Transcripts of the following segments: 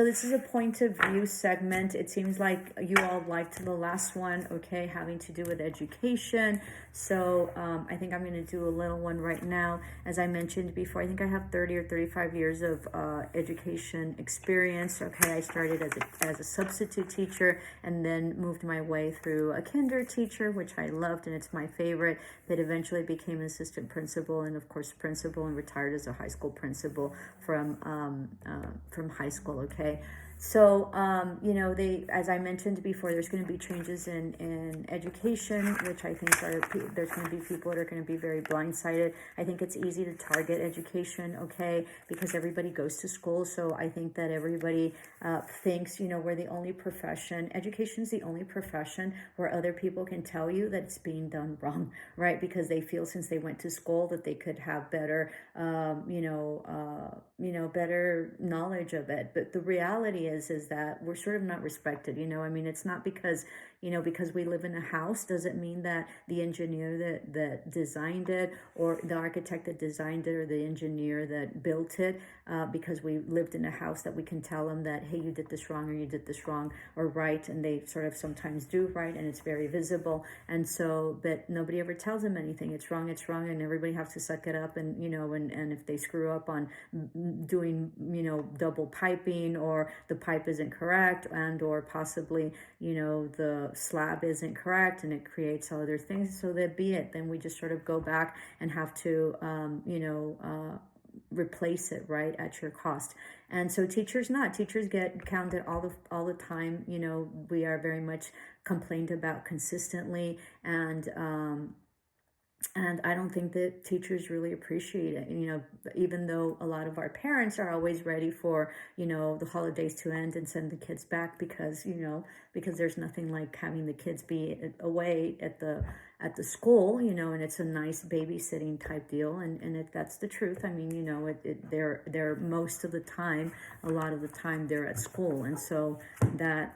So this is a point of view segment. It seems like you all liked the last one, okay, having to do with education. So I think I'm going to do a little one right now. As I mentioned before, I think I have 30 or 35 years of education experience. Okay, I started as a substitute teacher and then moved my way through a kinder teacher, which I loved and it's my favorite. That eventually became assistant principal and of course principal, and retired as a high school principal from high school. Okay. So, as I mentioned before, there's going to be changes in education, which I think there's going to be people that are going to be very blindsided. I think it's easy to target education, okay, because everybody goes to school. So I think that everybody thinks, we're the only profession. Education is the only profession where other people can tell you that it's being done wrong, right? Because they feel since they went to school that they could have better, better knowledge of it. But the reality is that we're sort of not respected. It's not because we live in a house doesn't mean that the engineer that designed it, or the architect that designed it, or the engineer that built it, because we lived in a house, that we can tell them that, hey, you did this wrong, or you did this wrong or right. And they sort of sometimes do right, and it's very visible. And so, but nobody ever tells them anything. It's wrong, and everybody has to suck it up. And, and if they screw up on doing, double piping, or the pipe isn't correct, and or possibly, the slab isn't correct, and it creates other things, so that be it. Then we just sort of go back and have to, replace it, right, at your cost. And so teachers get counted all the time. We are very much complained about consistently, and I don't think that teachers really appreciate it, even though a lot of our parents are always ready for, the holidays to end and send the kids back, because there's nothing like having the kids be away at the school, and it's a nice babysitting type deal. And that's the truth. They're most of the time, a lot of the time they're at school. And so that,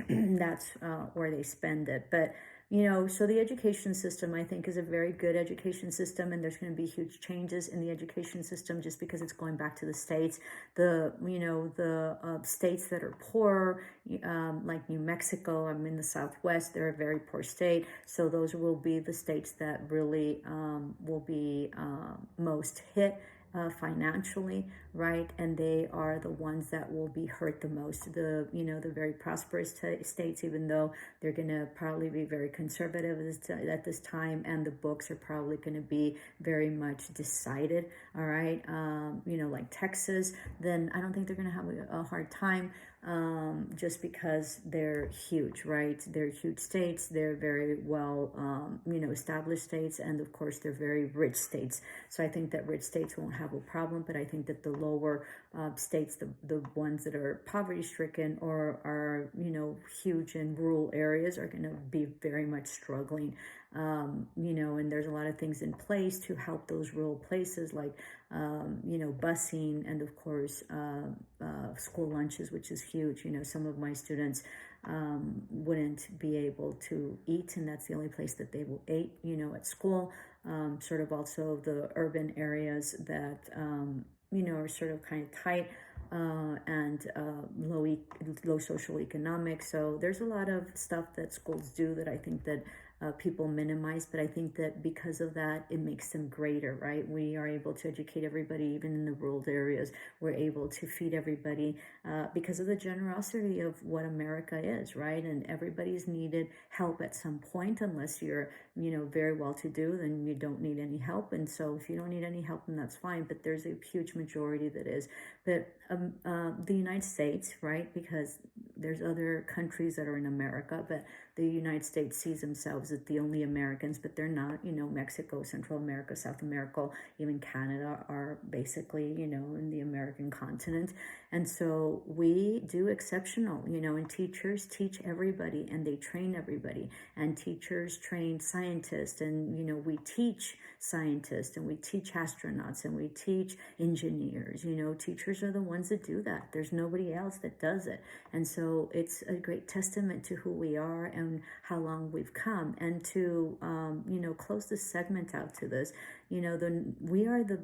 that's where they spend it. But so the education system, I think, is a very good education system, and there's going to be huge changes in the education system just because it's going back to the states. The states that are poor, like New Mexico, I'm in the Southwest, they're a very poor state. So those will be the states that really will be most hit financially, right? And they are the ones that will be hurt the most. The very prosperous states, even though they're going to probably be very conservative at this time, and the books are probably going to be very much decided, all right? Like Texas, then I don't think they're going to have a hard time, just because they're huge, right? They're huge states. They're very well, established states. And of course, they're very rich states. So I think that rich states won't have a problem, but I think that the lower states, the ones that are poverty stricken or are, huge in rural areas, are going to be very much struggling. And there's a lot of things in place to help those rural places, like, busing, and of course, school lunches, which is huge. Some of my students wouldn't be able to eat, and that's the only place that they will eat, at school. Sort of also the urban areas that, are sort of kind of tight, and low social economic. So there's a lot of stuff that schools do that I think that people minimize, but I think that because of that, it makes them greater, right? We are able to educate everybody, even in the rural areas. We're able to feed everybody because of the generosity of what America is, right? And everybody's needed help at some point, unless you're, very well-to-do, then you don't need any help. And so if you don't need any help, then that's fine. But there's a huge majority that is. But the United States, right? Because there's other countries that are in America, but the United States sees themselves as the only Americans, but they're not. Mexico, Central America, South America, even Canada are basically, in the American continent. And so we do exceptional, and teachers teach everybody, and they train everybody, and teachers train scientists, and, we teach scientists, and we teach astronauts, and we teach engineers. Teachers are the ones that do that. There's nobody else that does it. And so it's a great testament to who we are and how long we've come. And to, close this segment out to this, we are the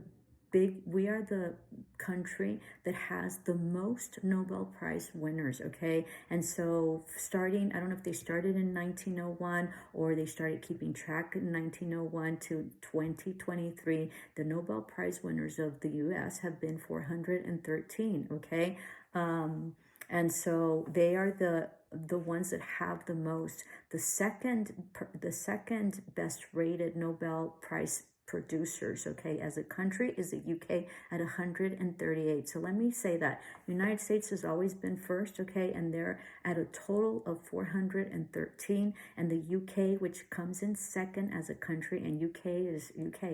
we are the country that has the most Nobel Prize winners, okay? And so starting, I don't know if they started in 1901 or they started keeping track in 1901 to 2023, the Nobel Prize winners of the US have been 413, okay? And so they are the ones that have the most. The second best rated Nobel Prize producers, okay, as a country is the UK at 138. So let me say that United States has always been first, okay, and they're at a total of 413, and the UK, which comes in second as a country, and UK is UK,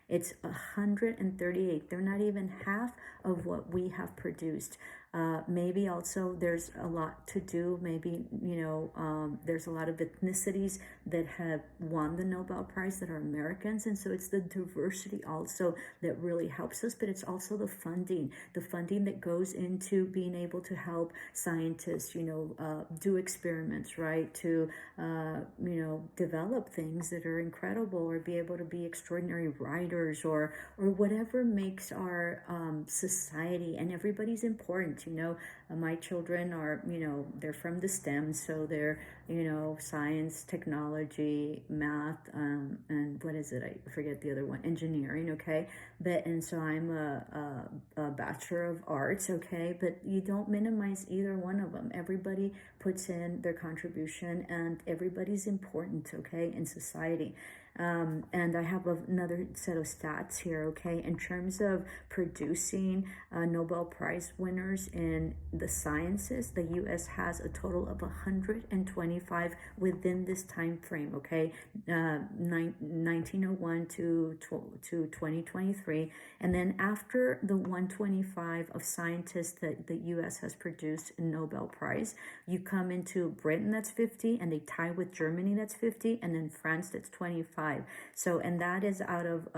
it's 138. They're not even half of what we have produced. Maybe also there's a lot to do. Maybe, there's a lot of ethnicities that have won the Nobel Prize that are Americans. And so it's the diversity also that really helps us, but it's also the funding that goes into being able to help scientists, do experiments, right? To, develop things that are incredible, or be able to be extraordinary writers, or whatever makes our society, and everybody's important. My children are, they're from the STEM, so they're, science, technology, math, and what is it? I forget the other one, engineering, okay? And so I'm a Bachelor of Arts, okay? But you don't minimize either one of them. Everybody puts in their contribution, and everybody's important, okay, in society. And I have another set of stats here, okay? In terms of producing Nobel Prize winners in the sciences, the U.S. has a total of 125 within this time frame, okay? 1901 to 2023. And then after the 125 of scientists that the U.S. has produced a Nobel Prize, you come into Britain, that's 50, and they tie with Germany, that's 50, and then France, that's 25. So, and that is out of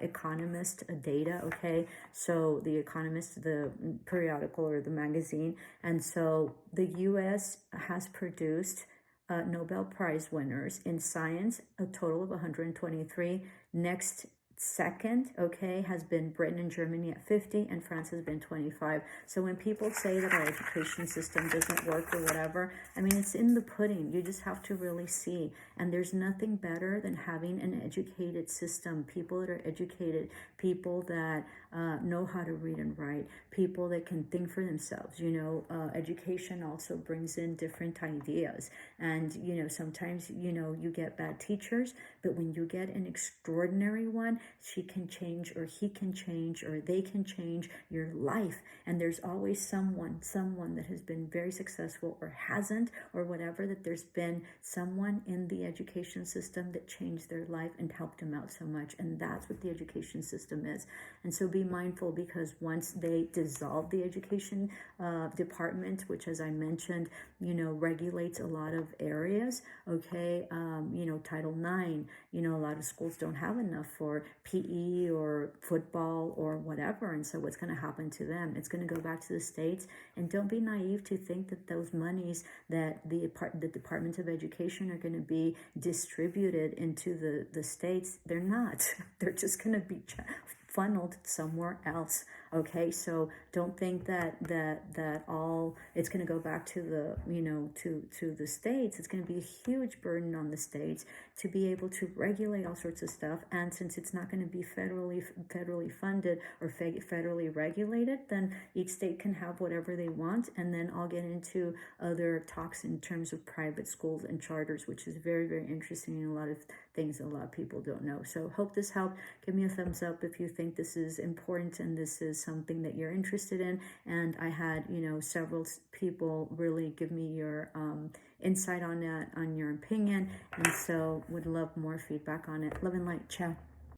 Economist data, okay? So the Economist, the periodical or the magazine. And so the U.S. has produced Nobel Prize winners in science, a total of 123. Next second, okay, has been Britain and Germany at 50, and France has been 25. So when people say that our education system doesn't work or whatever, I mean, it's in the pudding. You just have to really see. And there's nothing better than having an educated system, people that are educated, people that know how to read and write, people that can think for themselves. Education also brings in different ideas. And, sometimes, you get bad teachers, but when you get an extraordinary one, she can change, or he can change, or they can change your life. And there's always someone that has been very successful or hasn't, or whatever, that there's been someone in the education system that changed their life and helped them out so much. And that's what the education system is. And so be mindful, because once they dissolve the education department, which, as I mentioned, regulates a lot of areas, okay, Title IX, a lot of schools don't have enough for PE or football or whatever. And so what's going to happen to them? It's going to go back to the states. And don't be naive to think that those monies that the Departments of Education are going to be distributed into the states. They're not. They're just going to be funneled somewhere else. Okay, so don't think that all it's going to go back to the to the states. It's going to be a huge burden on the states to be able to regulate all sorts of stuff. And since it's not going to be federally funded or federally regulated, then each state can have whatever they want. And then I'll get into other talks in terms of private schools and charters, which is very, very interesting, and a lot of things a lot of people don't know. So hope this helped. Give me a thumbs up if you think this is important and this is something that you're interested in. And I had, several people really give me your insight on that, on your opinion. And so would love more feedback on it. Love and light. Ciao.